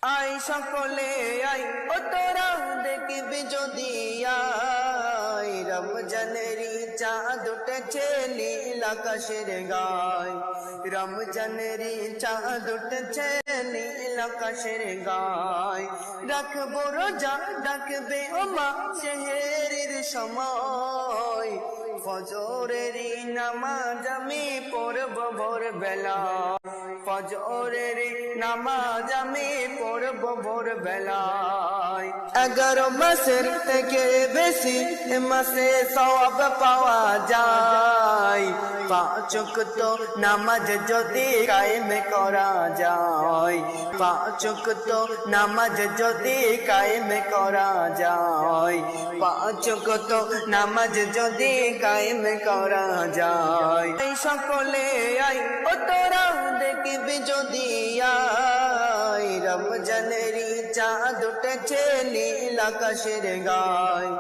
I সকলে I O তোরাও দেখবি যদি আই রমজানেরই চাঁদ উঠেছে নীল আকাশের গায়। রমজানেরই চাঁদ উঠেছে নীল আকাশের গায়। রাখবো রোজা ডাকবে ও মা সেহেরির সময়। ফজরেরই নামাজ আমি পড়ব ভোর বেলা। ফজরেরই নামাজ আমি পড়ব ভোর বেলায়। 11 মাসের থেকে বেশি মাসে সওয়াব পাওয়া যায়। 5 ওয়াক্ত নামাজ যদি কায়েম করা যায়। 5 ওয়াক্ত নামাজ যদি কায়েম করা যায়। 5 ওয়াক্ত নামাজ যদি কায়েম করা যায়। এই সকলে আই ও তোরাও দেখবি যদি আই রমজানেরই চাঁদ উঠেছে নীল আকাশের গায়।